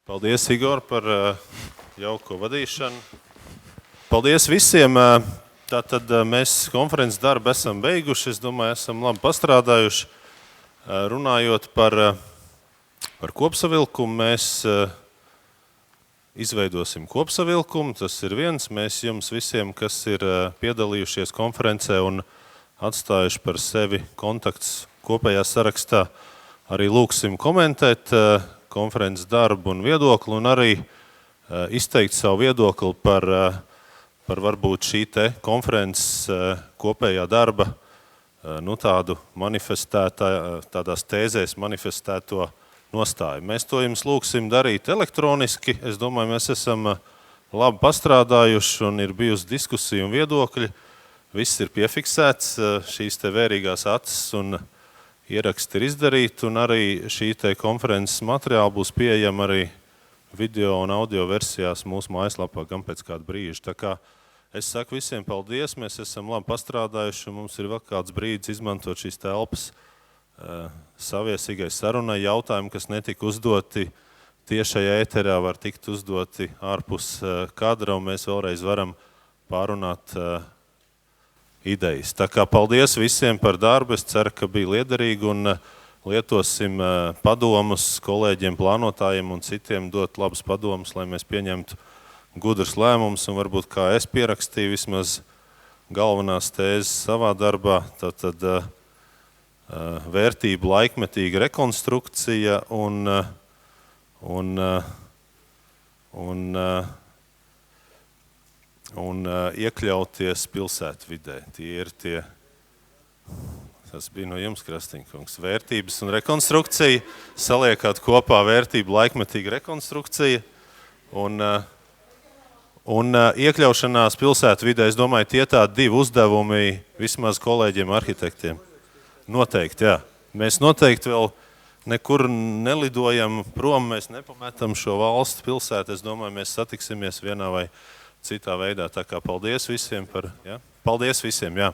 Paldies, Igor, par jauko vadīšanu. Paldies visiem. Tātad mēs konferences darbu esam beiguši. Es domāju, esam labi pastrādājuši. Runājot par kopsavilkumu, mēs izveidosim kopsavilkumu. Tas ir viens. Mēs jums visiem, kas ir piedalījušies konferencē un atstājuši par sevi kontakts kopējā sarakstā, arī lūksim komentēt konferences darbu un viedokli, un arī izteikt savu viedokli par varbūt šī te konferences kopējā darba, tādu tādās tēzēs manifestēto nostāju. Mēs to jums lūksim darīt elektroniski. Es domāju, mēs esam labi pastrādājuši un ir bijusi diskusija un viedokļi. Viss ir piefiksēts, šīs te vērīgās acis un ieraksti ir izdarīti, un arī šī te konferences materiāli būs pieejama arī video un audio versijās mūsu mājaslapā gan pēc kāda brīža. Tā kā es saku visiem paldies, mēs esam labi pastrādājuši, un mums ir vēl kāds brīdis izmantot šīs telpas saviesīgai sarunai. Jautājumi, kas netika uzdoti tiešajā ēterā, var tikt uzdoti ārpus kadra, un mēs vēlreiz varam pārunāt idejas. Tā kā paldies visiem par darbu, es ceru, ka bija liederīgi un lietosim padomus kolēģiem, plānotājiem un citiem dot labus padomus, lai mēs pieņemtu gudrus lēmumus un varbūt kā es pierakstīju vismaz galvenās tēzes savā darbā, tātad vērtību laikmetīga rekonstrukcija un iekļauties pilsētvidē. Tas bija no jums, Krastiņkungs. Vērtības un rekonstrukcija, saliekāt kopā vērtību laikmetīga rekonstrukcija un iekļaušanās pilsētvidē. Es domāju, tie tādi divi uzdevumi vismaz kolēģiem arhitektiem. Noteikti, jā. Mēs noteikti vēl nekur nelidojam prom, mēs nepametam šo valstu pilsētu. Es domāju, mēs satiksimies vienā vai citā veidā. Tā kā paldies visiem par, jā? Paldies visiem, jā.